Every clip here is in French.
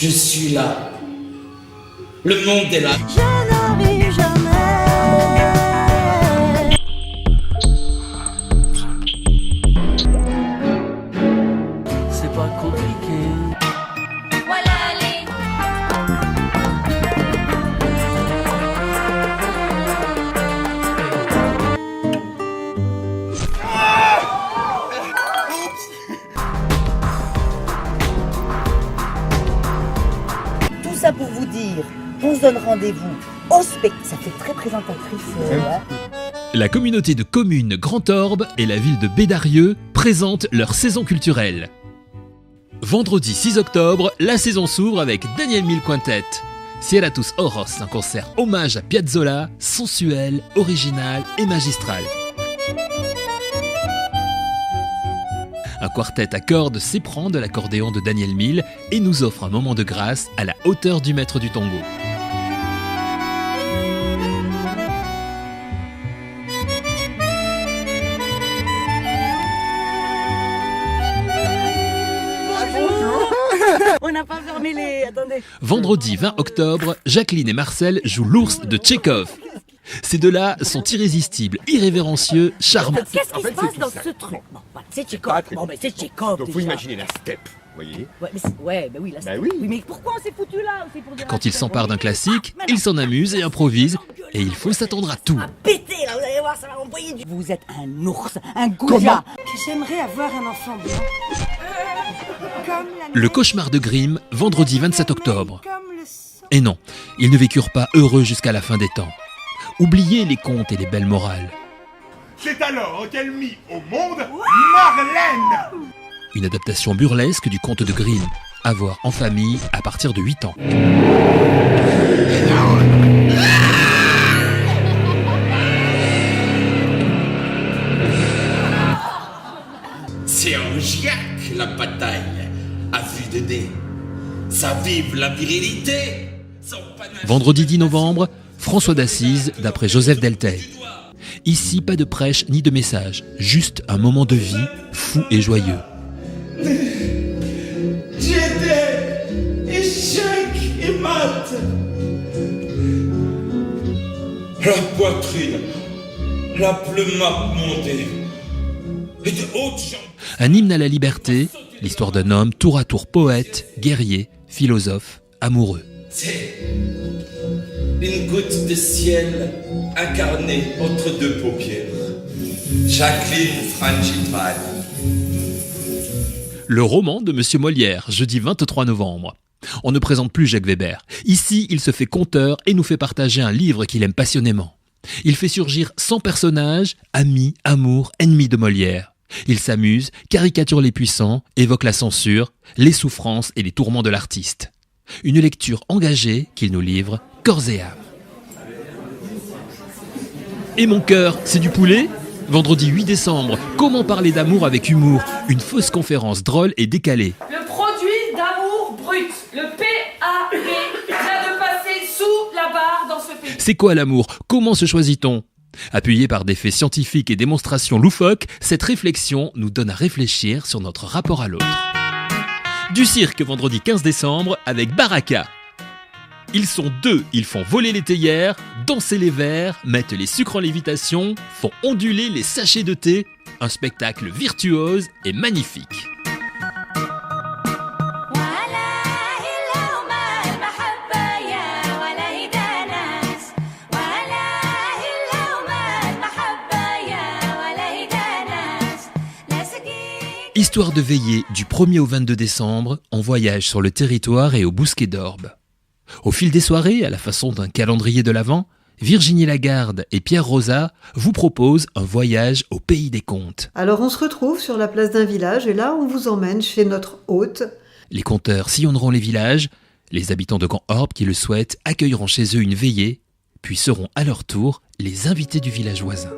Je suis là. Le monde est là. Je n'arrive jamais. C'est pas compliqué. Voilà les. Tout ça pour vous dire, on se donne rendez-vous au spectacle. Ça fait très présentatrice. Hein. La communauté de communes Grand Orbe et la ville de Bédarieux présentent leur saison culturelle. Vendredi 6 octobre, la saison s'ouvre avec Daniel Mille Quintet. Sierra Tus Oros, un concert hommage à Piazzolla, sensuel, original et magistral. Un quartet à cordes s'éprend de l'accordéon de Daniel Mille et nous offre un moment de grâce à la hauteur du maître du tango. On n'a pas fermé les... Attendez. Vendredi 20 octobre, Jacqueline et Marcel jouent l'ours de Tchekhov. Ces deux-là sont irrésistibles, irrévérencieux, charmants. Qu'est-ce qui se passe dans ce truc? Bon, voilà, c'est Tchekhov. Bon, mais c'est Tchekhov. Donc déjà. vous imaginez la steppe, vous voyez. Ouais, mais oui, là, Bah oui. mais pourquoi on s'est foutu là? C'est pour dire Quand ils s'emparent d'un classique, ils s'en amusent et improvisent, et il faut s'attendre à tout. péter là, vous allez voir, ça va envoyer du... Vous êtes un ours, un goujat. J'aimerais avoir un enfant blanc. Comme la Le cauchemar de Grimm, vendredi 27 octobre. comme le sang. Et non, ils ne vécurent pas heureux jusqu'à la fin des temps. Oubliez les contes et les belles morales. C'est alors qu'elle mit au monde Marlène. Une adaptation burlesque du conte de Grimm, à voir en famille à partir de 8 ans. C'est un giac, la bataille, à vue de dés. Ça vive la virilité. Son panache- Vendredi 10 novembre, François d'Assise d'après Joseph Delteil. Ici, pas de prêche ni de message, juste un moment de vie fou et joyeux. J'étais échec et mat. La poitrine, la plume m'a monté. Et de hautes jambes. Un hymne à la liberté, l'histoire d'un homme tour à tour poète, guerrier, philosophe, amoureux. C'est une goutte de ciel incarnée entre deux paupières. Jacqueline Frangipane. Le roman de Monsieur Molière, jeudi 23 novembre. On ne présente plus Jacques Weber. Ici, il se fait conteur et nous fait partager un livre qu'il aime passionnément. Il fait surgir 100 personnages, amis, amours, ennemis de Molière. Il s'amuse, caricature les puissants, évoque la censure, les souffrances et les tourments de l'artiste. Une lecture engagée qu'il nous livre corps et âme. Et mon cœur, c'est du poulet ? Vendredi 8 décembre, comment parler d'amour avec humour ? Une fausse conférence drôle et décalée. Le produit d'amour brut, le PAB, vient de passer sous la barre dans ce pays. C'est quoi l'amour ? Comment se choisit-on ? Appuyé par des faits scientifiques et démonstrations loufoques, cette réflexion nous donne à réfléchir sur notre rapport à l'autre. Du cirque vendredi 15 décembre avec Baraka. Ils sont deux, ils font voler les théières, danser les verres, mettent les sucres en lévitation, font onduler les sachets de thé. Un spectacle virtuose et magnifique. Histoire de veiller du 1er au 22 décembre, on voyage sur le territoire et au Bousquet d'Orbe. Au fil des soirées, à la façon d'un calendrier de l'Avent, Virginie Lagarde et Pierre Rosa vous proposent un voyage au pays des contes. Alors on se retrouve sur la place d'un village et là on vous emmène chez notre hôte. Les conteurs sillonneront les villages, les habitants de Grand Orbe qui le souhaitent accueilleront chez eux une veillée, puis seront à leur tour les invités du village voisin.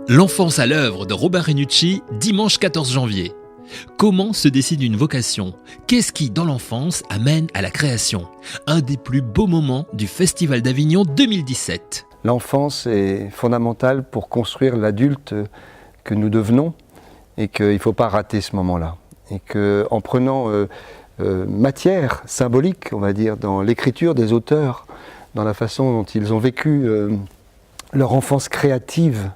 L'enfance à l'œuvre de Robin Renucci, dimanche 14 janvier. Comment se décide une vocation ? Qu'est-ce qui, dans l'enfance, amène à la création ? Un des plus beaux moments du Festival d'Avignon 2017. L'enfance est fondamentale pour construire l'adulte que nous devenons et qu'il ne faut pas rater ce moment-là. Et qu'en prenant matière symbolique, on va dire, dans l'écriture des auteurs, dans la façon dont ils ont vécu leur enfance créative.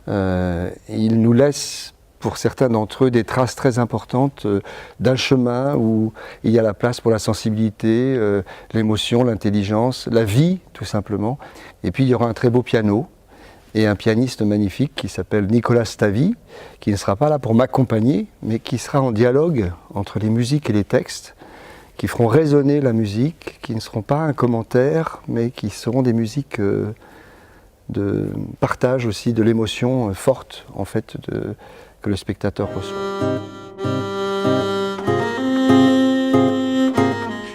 Ils nous laissent, pour certains d'entre eux, des traces très importantes d'un chemin où il y a la place pour la sensibilité, l'émotion, l'intelligence, la vie, tout simplement. Et puis il y aura un très beau piano et un pianiste magnifique qui s'appelle Nicolas Stavi, qui ne sera pas là pour m'accompagner, mais qui sera en dialogue entre les musiques et les textes, qui feront résonner la musique, qui ne seront pas un commentaire, mais qui seront des musiques de partage aussi de l'émotion forte, en fait, que le spectateur reçoit.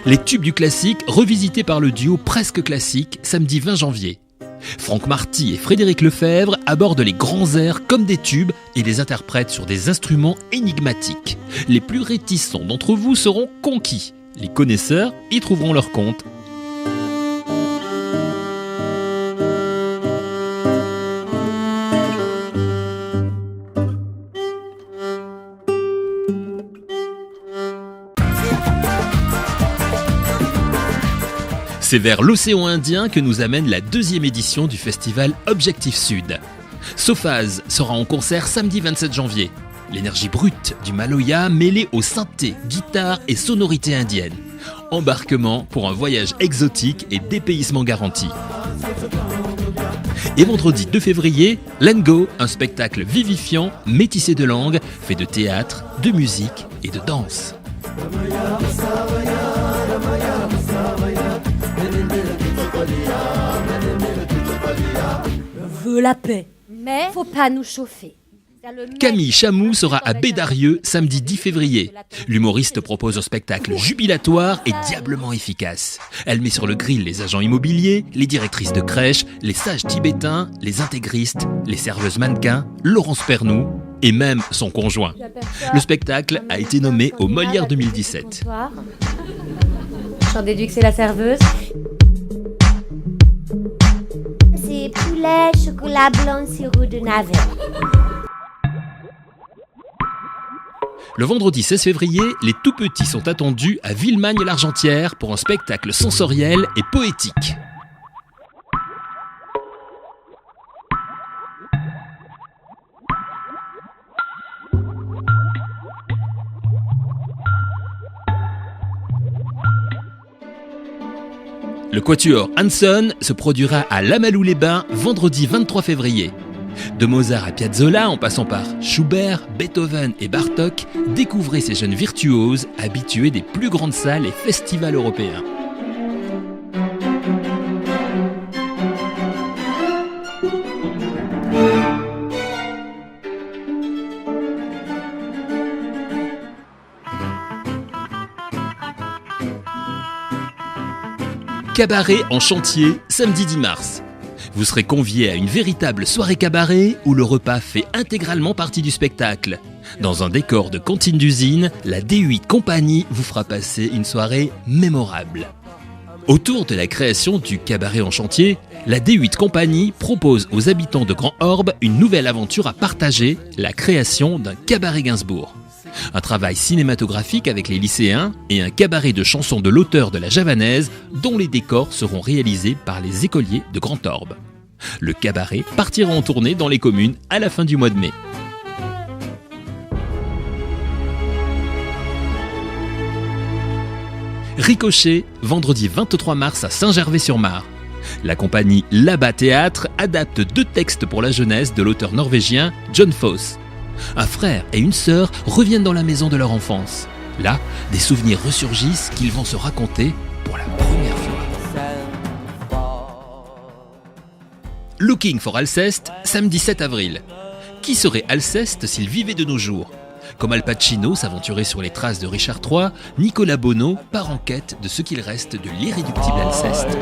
Les tubes du classique revisités par le duo Presque Classique samedi 20 janvier. Franck Marty et Frédéric Lefebvre abordent les grands airs comme des tubes et les interprètent sur des instruments énigmatiques. Les plus réticents d'entre vous seront conquis. Les connaisseurs y trouveront leur compte. C'est vers l'océan Indien que nous amène la 2e édition du festival Objectif Sud. Sophaz sera en concert samedi 27 janvier. L'énergie brute du Maloya mêlée aux synthés, guitares et sonorités indiennes. Embarquement pour un voyage exotique et dépaysement garanti. Et vendredi 2 février, Lengo, un spectacle vivifiant, métissé de langues, fait de théâtre, de musique et de danse. Je veux la paix, mais faut pas nous chauffer. Camille Chamou sera à Bédarieux samedi 10 février. L'humoriste propose un spectacle jubilatoire et diablement efficace. Elle met sur le grill les agents immobiliers, les directrices de crèche, les sages tibétains, les intégristes, les serveuses mannequins, Laurence Pernou et même son conjoint. Le spectacle a été nommé au Molière 2017. J'en déduis que c'est la serveuse. C'est poulet, chocolat blanc, sirop de navet. Le vendredi 16 février, les tout-petits sont attendus à Villemagne-l'Argentière pour un spectacle sensoriel et poétique. Le quatuor Hanson se produira à Lamalou-les-Bains vendredi 23 février. De Mozart à Piazzolla, en passant par Schubert, Beethoven et Bartók, découvrez ces jeunes virtuoses habitués des plus grandes salles et festivals européens. Cabaret en chantier, samedi 10 mars. Vous serez conviés à une véritable soirée cabaret où le repas fait intégralement partie du spectacle. Dans un décor de cantine d'usine, la D8 Compagnie vous fera passer une soirée mémorable. Autour de la création du Cabaret en chantier, la D8 Compagnie propose aux habitants de Grand Orbe une nouvelle aventure à partager, la création d'un cabaret Gainsbourg. Un travail cinématographique avec les lycéens et un cabaret de chansons de l'auteur de la Javanaise dont les décors seront réalisés par les écoliers de Grand Orbe. Le cabaret partira en tournée dans les communes à la fin du mois de mai. Ricochet, vendredi 23 mars à Saint-Gervais-sur-Marne. La compagnie Là-bas Théâtre adapte 2 textes pour la jeunesse de l'auteur norvégien Jon Fosse. Un frère et une sœur reviennent dans la maison de leur enfance. Là, des souvenirs ressurgissent qu'ils vont se raconter pour la première fois. Looking for Alceste, samedi 7 avril. Qui serait Alceste s'il vivait de nos jours ? Comme Al Pacino s'aventurait sur les traces de Richard III, Nicolas Bonneau part en quête de ce qu'il reste de l'irréductible Alceste.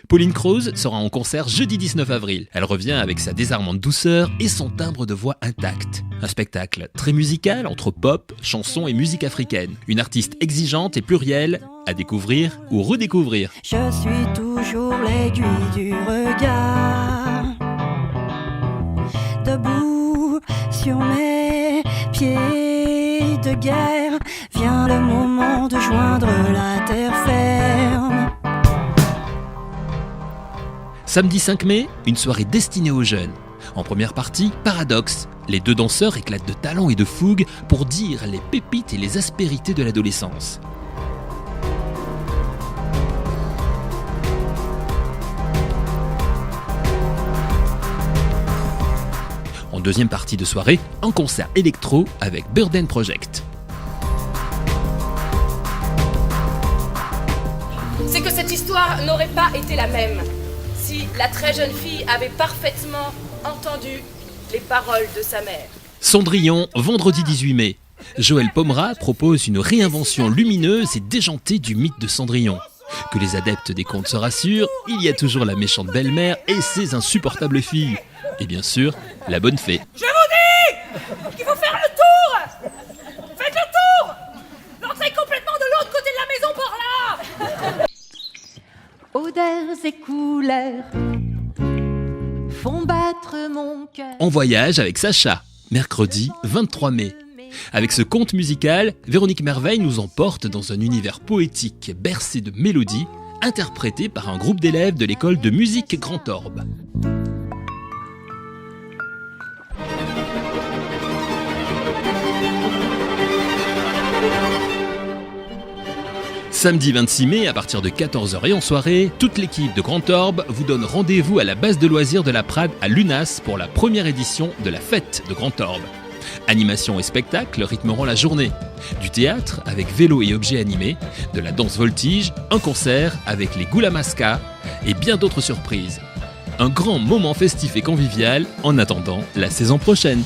Pauline Croze sera en concert jeudi 19 avril. Elle revient avec sa désarmante douceur et son timbre de voix intact. Un spectacle très musical entre pop, chansons et musique africaine. Une artiste exigeante et plurielle à découvrir ou redécouvrir. Je suis toujours l'aiguille du regard, debout sur mes pieds de guerre. Vient le moment de joindre la terre ferme. Samedi 5 mai, une soirée destinée aux jeunes. En première partie, Paradoxe. Les deux danseurs éclatent de talent et de fougue pour dire les pépites et les aspérités de l'adolescence. En deuxième partie de soirée, un concert électro avec Burden Project. C'est que cette histoire n'aurait pas été la même si la très jeune fille avait parfaitement entendu les paroles de sa mère. Cendrillon, vendredi 18 mai. Joël Pomera propose une réinvention lumineuse et déjantée du mythe de Cendrillon. Que les adeptes des contes se rassurent, il y a toujours la méchante belle-mère et ses insupportables filles. Et bien sûr, la bonne fée. Je vous dis qu'il faut faire le tour. Faites le tour. L'entrée complètement de l'autre côté de la maison par là. Odeurs et couleurs font battre mon cœur. En voyage avec Sacha, mercredi 23 mai. Avec ce conte musical, Véronique Merveille nous emporte dans un univers poétique bercé de mélodies, interprété par un groupe d'élèves de l'école de musique Grand Orbe. Samedi 26 mai, à partir de 14h et en soirée, toute l'équipe de Grand Orbe vous donne rendez-vous à la base de loisirs de la Prade à Lunas pour la première édition de la fête de Grand Orbe. Animation et spectacle rythmeront la journée. Du théâtre avec vélo et objets animés, de la danse voltige, un concert avec les Goulamasca et bien d'autres surprises. Un grand moment festif et convivial en attendant la saison prochaine.